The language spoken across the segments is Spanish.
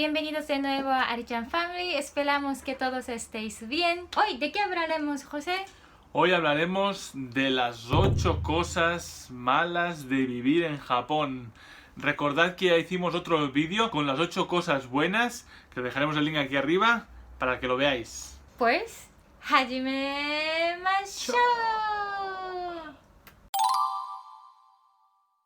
Bienvenidos de nuevo a Arichan Family, esperamos que todos estéis bien. Hoy, ¿de qué hablaremos, José? Hoy hablaremos de las 8 cosas malas de vivir en Japón. Recordad que ya hicimos otro vídeo con las 8 cosas buenas, que dejaremos el link aquí arriba para que lo veáis. Pues, ¡hajimemashou!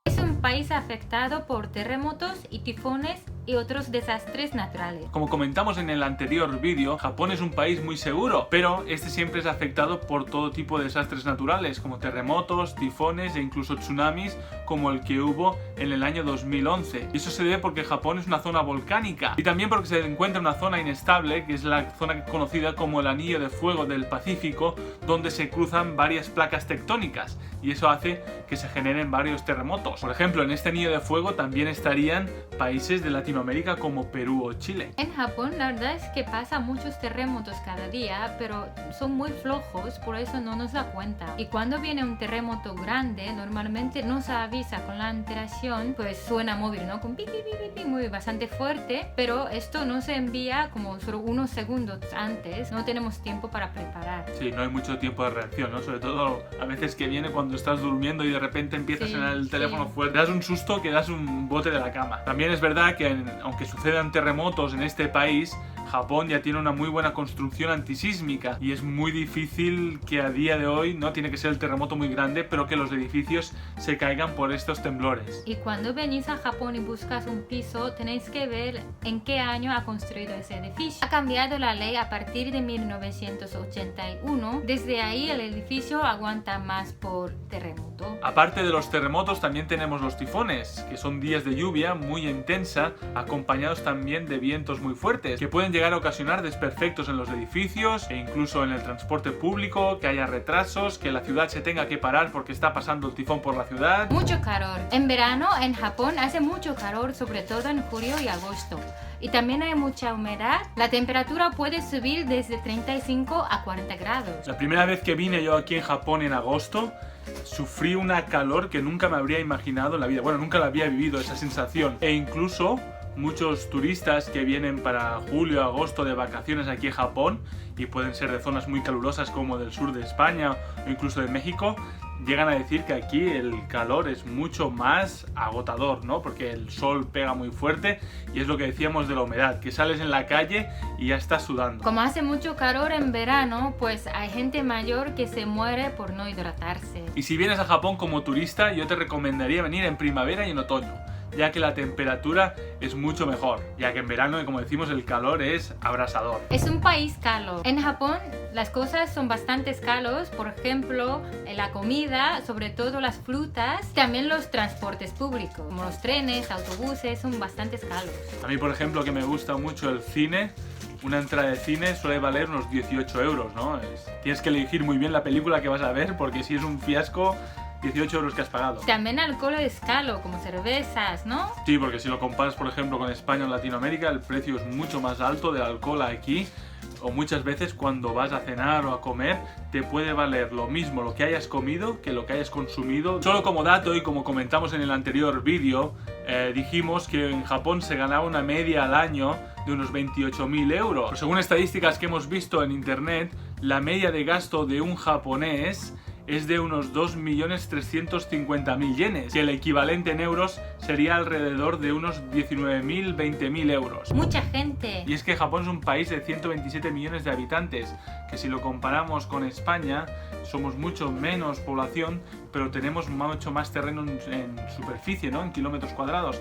Es un país afectado por terremotos y tifones y otros desastres naturales. Como comentamos en el anterior vídeo, Japón es un país muy seguro, pero este siempre es afectado por todo tipo de desastres naturales, como terremotos, tifones e incluso tsunamis, como el que hubo en el año 2011. Y eso se debe porque Japón es una zona volcánica y también porque se encuentra una zona inestable, que es la zona conocida como el Anillo de Fuego del Pacífico, donde se cruzan varias placas tectónicas y eso hace que se generen varios terremotos. Por ejemplo, en este Anillo de Fuego también estarían países de Latinoamérica como Perú o Chile. En Japón la verdad es que pasa muchos terremotos cada día, pero son muy flojos, por eso no nos da cuenta. Y cuando viene un terremoto grande, normalmente no se avisa con la antelación, pues suena móvil, ¿no? Con pi, pi, pi, pi, muy bastante fuerte, pero esto no se envía como solo unos segundos antes, no tenemos tiempo para preparar. Sí, no hay mucho tiempo de reacción, ¿no? Sobre todo a veces que viene cuando estás durmiendo y de repente empiezas en el teléfono fuerte, das un susto que das un bote de la cama. También es verdad que aunque sucedan terremotos en este país, Japón ya tiene una muy buena construcción antisísmica y es muy difícil que a día de hoy, no tiene que ser el terremoto muy grande, pero que los edificios se caigan por estos temblores. Y cuando venís a Japón y buscas un piso, tenéis que ver en qué año ha construido ese edificio. Ha cambiado la ley a partir de 1981. Desde ahí el edificio aguanta más por terremoto. Aparte de los terremotos, también tenemos los tifones, que son días de lluvia muy intensa, acompañados también de vientos muy fuertes, que pueden llegar a ocasionar desperfectos en los edificios e incluso en el transporte público, que haya retrasos, que la ciudad se tenga que parar porque está pasando el tifón por la ciudad. Mucho calor. En verano en Japón hace mucho calor, sobre todo en julio y agosto. Y también hay mucha humedad. La temperatura puede subir desde 35 a 40 grados. La primera vez que vine yo aquí en Japón en agosto, sufrí una calor que nunca me habría imaginado en la vida. Bueno, nunca la había vivido esa sensación. E incluso muchos turistas que vienen para julio, agosto de vacaciones aquí en Japón y pueden ser de zonas muy calurosas como del sur de España o incluso de México, llegan a decir que aquí el calor es mucho más agotador, ¿no? Porque el sol pega muy fuerte y es lo que decíamos de la humedad, que sales en la calle y ya estás sudando. Como hace mucho calor en verano, pues hay gente mayor que se muere por no hidratarse. Y si vienes a Japón como turista, yo te recomendaría venir en primavera y en otoño, ya que la temperatura es mucho mejor, ya que en verano, como decimos, el calor es abrasador. Es un país caro. En Japón las cosas son bastante caros, por ejemplo, la comida, sobre todo las frutas, también los transportes públicos, como los trenes, autobuses, son bastante caros. A mí, por ejemplo, que me gusta mucho el cine, una entrada de cine suele valer unos 18 euros, ¿no? Tienes que elegir muy bien la película que vas a ver, porque si es un fiasco, 18 euros que has pagado. También alcohol es caro, como cervezas, ¿no? Sí, porque si lo comparas, por ejemplo, con España o Latinoamérica, el precio es mucho más alto del alcohol aquí. O muchas veces cuando vas a cenar o a comer, te puede valer lo mismo lo que hayas comido que lo que hayas consumido. Solo como dato y como comentamos en el anterior vídeo, dijimos que en Japón se ganaba una media al año de unos 28.000 euros. Pero según estadísticas que hemos visto en internet, la media de gasto de un japonés es de unos 2.350.000 yenes, que el equivalente en euros sería alrededor de unos 19.000, 20.000 euros. Mucha gente. Y es que Japón es un país de 127 millones de habitantes, que si lo comparamos con España, somos mucho menos población, pero tenemos mucho más terreno en superficie, ¿no? En kilómetros cuadrados.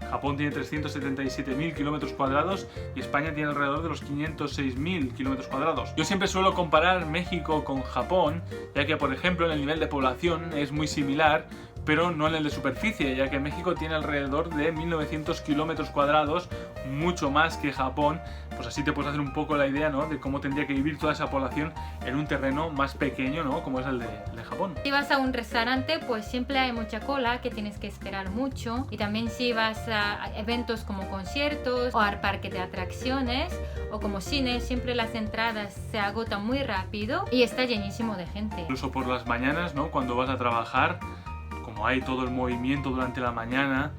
Japón tiene 377.000 kilómetros cuadrados y España tiene alrededor de los 506.000 kilómetros cuadrados. Yo siempre suelo comparar México con Japón, ya que, por ejemplo, en el nivel de población es muy similar, pero no en el de superficie, ya que México tiene alrededor de 1.900 kilómetros cuadrados, mucho más que Japón. Pues así te puedes hacer un poco la idea, ¿no?, de cómo tendría que vivir toda esa población en un terreno más pequeño, ¿no?, como es el de Japón. Si vas a un restaurante, pues siempre hay mucha cola, que tienes que esperar mucho. Y también si vas a eventos como conciertos o al parque de atracciones o como cine, siempre las entradas se agotan muy rápido y está llenísimo de gente. Incluso por las mañanas, ¿no?, cuando vas a trabajar, como hay todo el movimiento durante la mañana,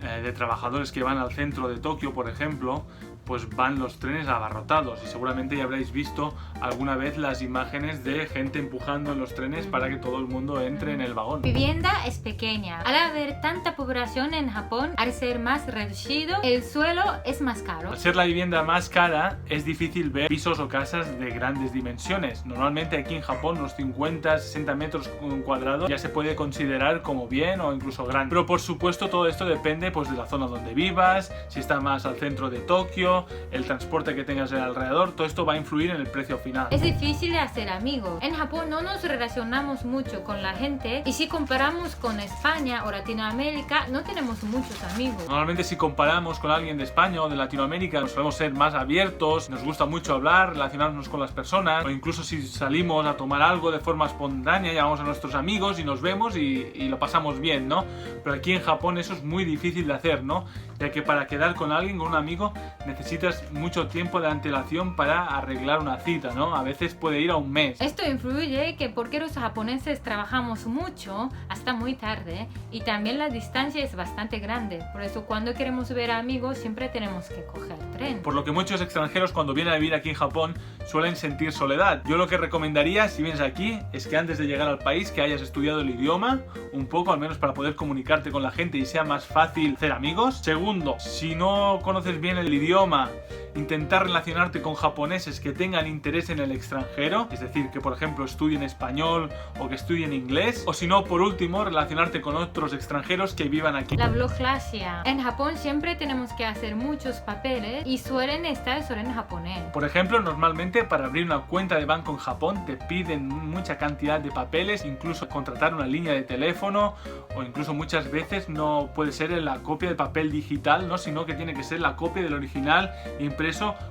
de trabajadores que van al centro de Tokio, por ejemplo, pues van los trenes abarrotados, y seguramente ya habréis visto alguna vez las imágenes de gente empujando en los trenes para que todo el mundo entre en el vagón. Vivienda es pequeña. Al haber tanta población en Japón, al ser más reducido, el suelo es más caro. Al ser la vivienda más cara, es difícil ver pisos o casas de grandes dimensiones. Normalmente aquí en Japón los 50-60 metros cuadrados ya se puede considerar como bien o incluso grande. Pero por supuesto todo esto depende pues de la zona donde vivas, si está más al centro de Tokio, el transporte que tengas alrededor, todo esto va a influir en el precio final. Es difícil de hacer amigos. En Japón no nos relacionamos mucho con la gente, y si comparamos con España o Latinoamérica, no tenemos muchos amigos. Normalmente si comparamos con alguien de España o de Latinoamérica, solemos ser más abiertos, nos gusta mucho hablar, relacionarnos con las personas, o incluso si salimos a tomar algo de forma espontánea, llamamos a nuestros amigos y nos vemos y lo pasamos bien, ¿no? Pero aquí en Japón eso es muy difícil de hacer, ¿no? Ya que para quedar con alguien, con un amigo, necesitas mucho tiempo de antelación para arreglar una cita, ¿no? A veces puede ir a un mes. Esto influye que porque los japoneses trabajamos mucho hasta muy tarde, y también la distancia es bastante grande. Por eso cuando queremos ver a amigos siempre tenemos que coger tren. Por lo que muchos extranjeros cuando vienen a vivir aquí en Japón suelen sentir soledad. Yo lo que recomendaría si vienes aquí es que antes de llegar al país que hayas estudiado el idioma un poco, al menos para poder comunicarte con la gente y sea más fácil hacer amigos. Segundo, si no conoces bien el idioma, intentar relacionarte con japoneses que tengan interés en el extranjero, es decir, que por ejemplo estudien español o que estudien inglés, o si no, por último, relacionarte con otros extranjeros que vivan aquí. La burocracia. En Japón siempre tenemos que hacer muchos papeles y suelen estar solo en japonés. Por ejemplo, normalmente para abrir una cuenta de banco en Japón te piden mucha cantidad de papeles, incluso contratar una línea de teléfono, o incluso muchas veces no puede ser en la copia de papel digital, ¿no? Sino que tiene que ser la copia del original impreso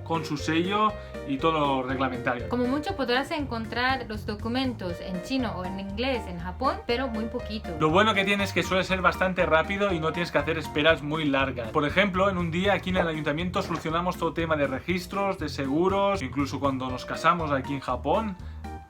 con su sello y todo lo reglamentario. Como mucho podrás encontrar los documentos en chino o en inglés en Japón, pero muy poquito. Lo bueno que tiene es que suele ser bastante rápido y no tienes que hacer esperas muy largas. Por ejemplo, en un día aquí en el ayuntamiento solucionamos todo tema de registros, de seguros, incluso cuando nos casamos aquí en Japón,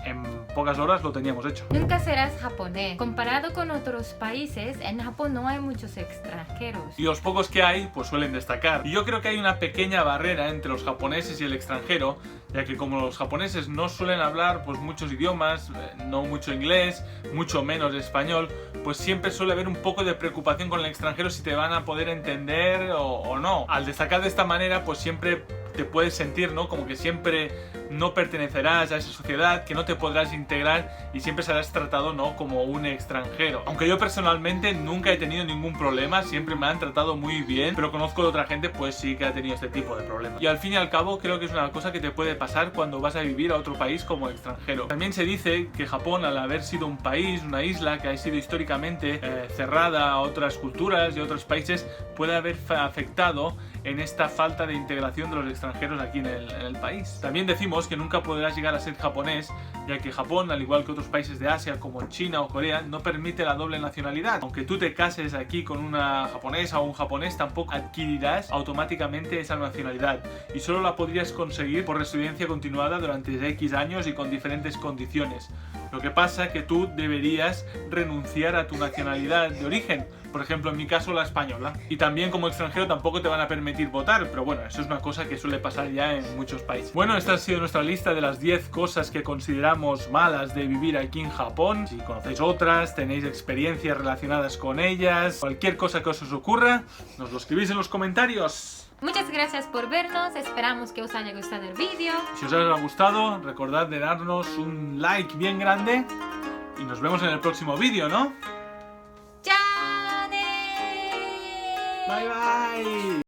en pocas horas lo teníamos hecho. Nunca serás japonés. Comparado con otros países, en Japón no hay muchos extranjeros. Y los pocos que hay, pues suelen destacar. Y yo creo que hay una pequeña barrera entre los japoneses y el extranjero, ya que como los japoneses no suelen hablar pues muchos idiomas, no mucho inglés, mucho menos español, pues siempre suele haber un poco de preocupación con el extranjero si te van a poder entender o no. Al destacar de esta manera, pues siempre te puedes sentir, ¿no? Como que siempre no pertenecerás a esa sociedad, que no te podrás integrar y siempre serás tratado, ¿no? Como un extranjero. Aunque yo personalmente nunca he tenido ningún problema, siempre me han tratado muy bien, pero conozco de otra gente pues sí que ha tenido este tipo de problemas. Y al fin y al cabo creo que es una cosa que te puede pasar cuando vas a vivir a otro país como extranjero. También se dice que Japón, al haber sido un país, una isla que ha sido históricamente cerrada a otras culturas y a otros países, puede haber afectado en esta falta de integración de los extranjeros aquí en el país. También decimos que nunca podrás llegar a ser japonés, ya que Japón, al igual que otros países de Asia como China o Corea, no permite la doble nacionalidad. Aunque tú te cases aquí con una japonesa o un japonés, tampoco adquirirás automáticamente esa nacionalidad, y solo la podrías conseguir por residencia continuada durante X años y con diferentes condiciones. Lo que pasa es que tú deberías renunciar a tu nacionalidad de origen, por ejemplo en mi caso la española, y también como extranjero tampoco te van a permitir votar, pero bueno, eso es una cosa que suele pasar ya en muchos países. Bueno, esta ha sido nuestra lista de las 10 cosas que consideramos malas de vivir aquí en Japón. Si conocéis otras, tenéis experiencias relacionadas con ellas, cualquier cosa que os ocurra, nos lo escribís en los comentarios. Muchas gracias por vernos, esperamos que os haya gustado el vídeo. Si os ha gustado, recordad de darnos un like bien grande y nos vemos en el próximo vídeo, ¿no? ¡Chao! Bye bye.